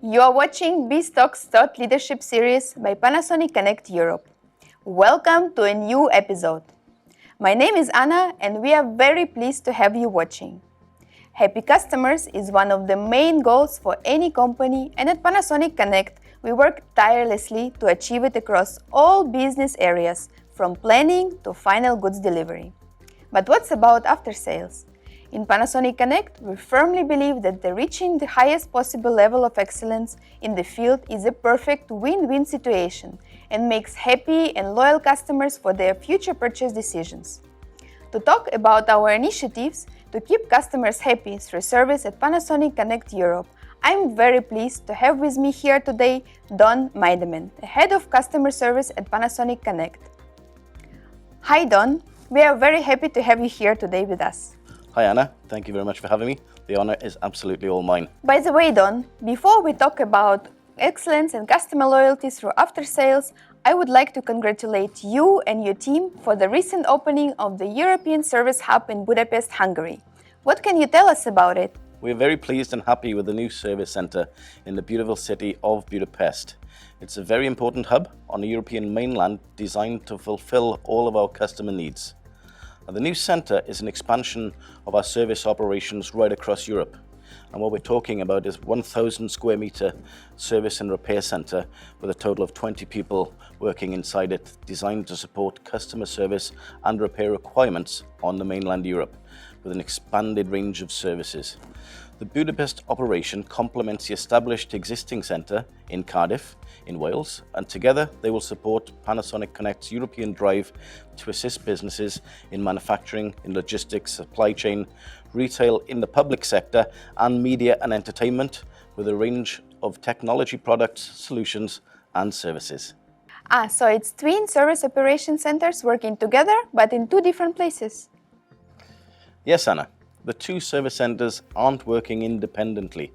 You are watching B-Stock's Thought Leadership Series by Panasonic Connect Europe. Welcome to a new episode. My name is Anna and we are very pleased to have you watching. Happy customers is one of the main goals for any company, and at Panasonic Connect we work tirelessly to achieve it across all business areas, from planning to final goods delivery. But what's about after sales? In Panasonic Connect, we firmly believe that reaching the highest possible level of excellence in the field is a perfect win-win situation and makes happy and loyal customers for their future purchase decisions. To talk about our initiatives to keep customers happy through service at Panasonic Connect Europe, I'm very pleased to have with me here today Don Meideman, Head of Customer Service at Panasonic Connect. Hi Don, we are very happy to have you here today with us. Hi Anna, thank you very much for having me. The honor is absolutely all mine. By the way, Don, before we talk about excellence and customer loyalty through after sales, I would like to congratulate you and your team for the recent opening of the European Service Hub in Budapest, Hungary. What can you tell us about it? We're very pleased and happy with the new service center in the beautiful city of Budapest. It's a very important hub on the European mainland designed to fulfill all of our customer needs. The new centre is an expansion of our service operations right across Europe. And what we're talking about is 1,000 square metre service and repair centre with a total of 20 people working inside it, designed to support customer service and repair requirements on the mainland Europe with an expanded range of services. The Budapest operation complements the established existing centre in Cardiff, in Wales, and together they will support Panasonic Connect's European drive to assist businesses in manufacturing, in logistics, supply chain, retail, in the public sector, and media and entertainment with a range of technology products, solutions, and services. So it's twin service operation centers working together, but in two different places. Yes, Anna. The two service centres aren't working independently.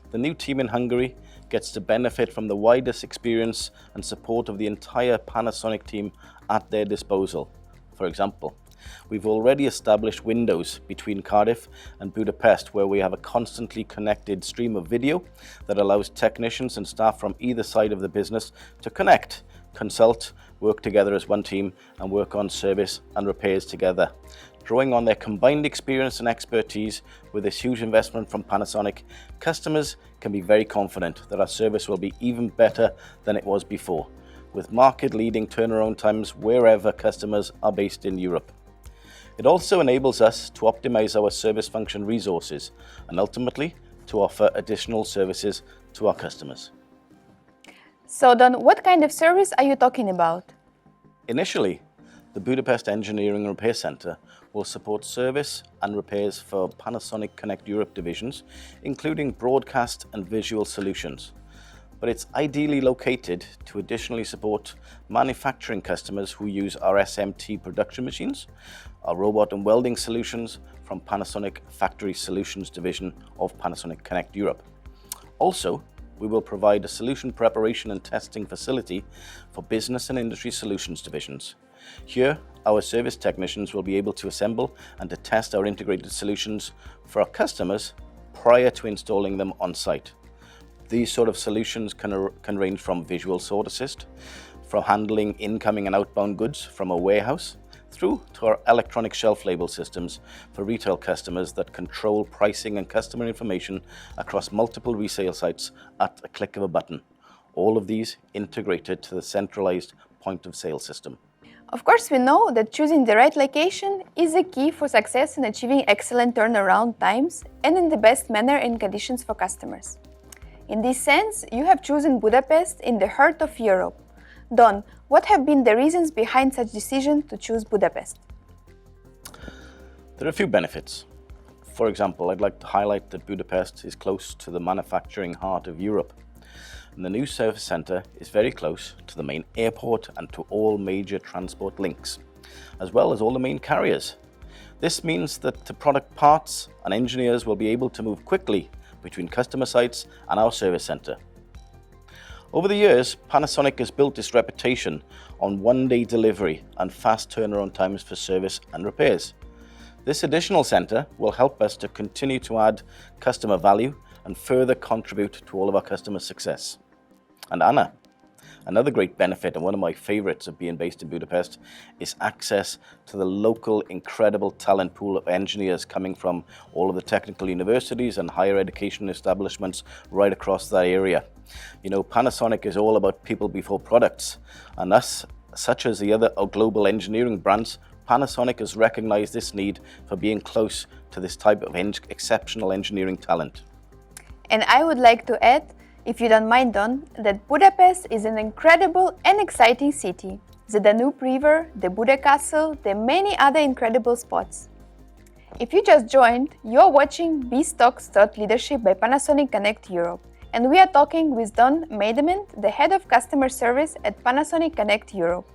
The new team in Hungary gets to benefit from the widest experience and support of the entire Panasonic team at their disposal. For example, we've already established windows between Cardiff and Budapest where we have a constantly connected stream of video that allows technicians and staff from either side of the business to connect, consult, work together as one team and work on service and repairs together. Drawing on their combined experience and expertise with this huge investment from Panasonic, customers can be very confident that our service will be even better than it was before, with market-leading turnaround times wherever customers are based in Europe. It also enables us to optimize our service function resources and ultimately to offer additional services to our customers. So Don, what kind of service are you talking about? Initially, the Budapest Engineering and Repair Centre will support service and repairs for Panasonic Connect Europe divisions, including broadcast and visual solutions. But it's ideally located to additionally support manufacturing customers who use our SMT production machines, our robot and welding solutions from Panasonic Factory Solutions division of Panasonic Connect Europe. Also, we will provide a solution preparation and testing facility for business and industry solutions divisions. Here, our service technicians will be able to assemble and to test our integrated solutions for our customers prior to installing them on site. These sort of solutions can range from visual sort assist, from handling incoming and outbound goods from a warehouse, through to our electronic shelf label systems for retail customers that control pricing and customer information across multiple resale sites at a click of a button. All of these integrated to the centralized point of sale system. Of course, we know that choosing the right location is a key for success in achieving excellent turnaround times and in the best manner and conditions for customers. In this sense, you have chosen Budapest in the heart of Europe. Don, what have been the reasons behind such decision to choose Budapest? There are a few benefits. For example, I'd like to highlight that Budapest is close to the manufacturing heart of Europe. And the new service centre is very close to the main airport and to all major transport links, as well as all the main carriers. This means that the product parts and engineers will be able to move quickly between customer sites and our service centre. Over the years, Panasonic has built its reputation on one-day delivery and fast turnaround times for service and repairs. This additional centre will help us to continue to add customer value and further contribute to all of our customers' success. And Anna, another great benefit and one of my favorites of being based in Budapest is access to the local incredible talent pool of engineers coming from all of the technical universities and higher education establishments right across that area. You know, Panasonic is all about people before products, and us, such as the other global engineering brands, Panasonic has recognized this need for being close to this type of exceptional engineering talent. And I would like to add, if you don't mind, Don, that Budapest is an incredible and exciting city. The Danube River, the Buda Castle, the many other incredible spots. If you just joined, you're watching B-Stocks Thought Leadership by Panasonic Connect Europe. And we are talking with Don Maidement, the head of customer service at Panasonic Connect Europe.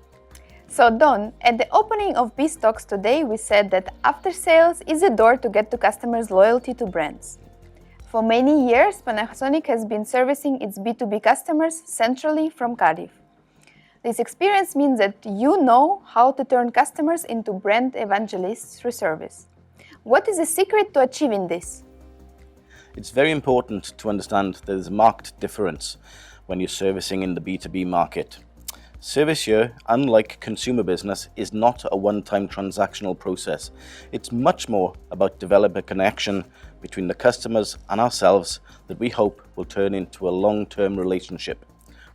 So Don, at the opening of B-Stocks today, we said that after sales is a door to get to customers' loyalty to brands. For many years, Panasonic has been servicing its B2B customers centrally from Cardiff. This experience means that you know how to turn customers into brand evangelists through service. What is the secret to achieving this? It's very important to understand there's a marked difference when you're servicing in the B2B market. Service here, unlike consumer business, is not a one-time transactional process. It's much more about developing a connection between the customers and ourselves that we hope will turn into a long-term relationship.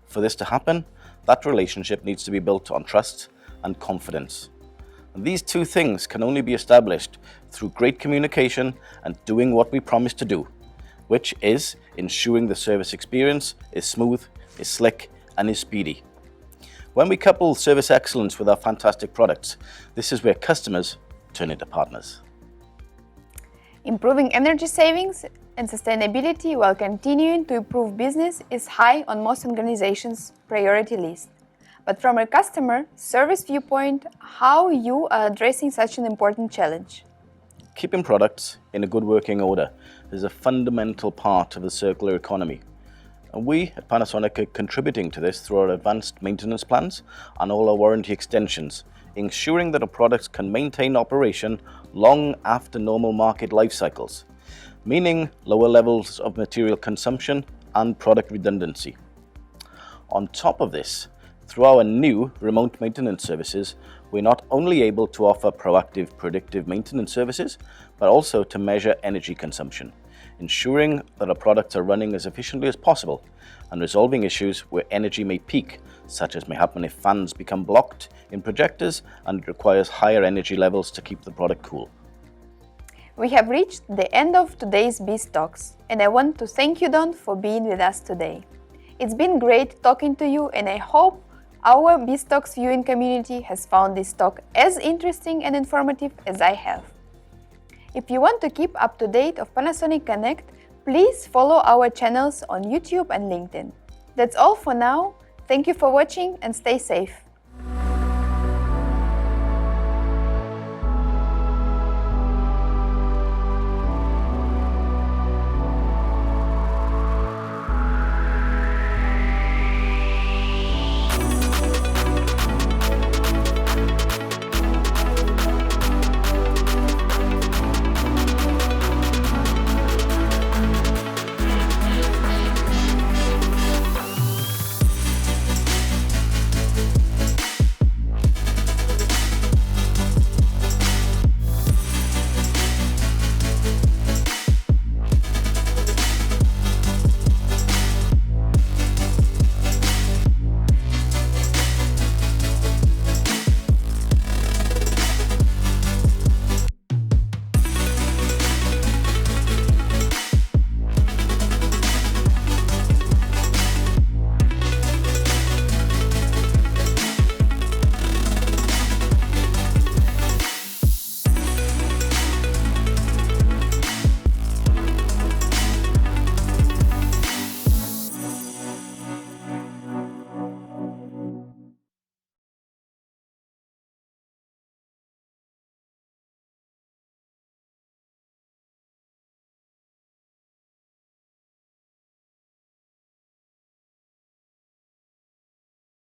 For this to happen, that relationship needs to be built on trust and confidence. And these two things can only be established through great communication and doing what we promise to do, which is ensuring the service experience is smooth, is slick, and is speedy. When we couple service excellence with our fantastic products, this is where customers turn into partners. Improving energy savings and sustainability while continuing to improve business is high on most organizations' priority list. But from a customer service viewpoint, how you are addressing such an important challenge? Keeping products in a good working order is a fundamental part of the circular economy. And we at Panasonic are contributing to this through our advanced maintenance plans and all our warranty extensions, ensuring that our products can maintain operation long after normal market life cycles, meaning lower levels of material consumption and product redundancy. On top of this, through our new remote maintenance services, we're not only able to offer proactive predictive maintenance services, but also to measure energy consumption, ensuring that our products are running as efficiently as possible and resolving issues where energy may peak, such as may happen if fans become blocked in projectors and it requires higher energy levels to keep the product cool. We have reached the end of today's B-Stocks, and I want to thank you, Don, for being with us today. It's been great talking to you, and I hope our B-Stocks viewing community has found this talk as interesting and informative as I have. If you want to keep up to date of Panasonic Connect, please follow our channels on YouTube and LinkedIn. That's all for now. Thank you for watching and stay safe.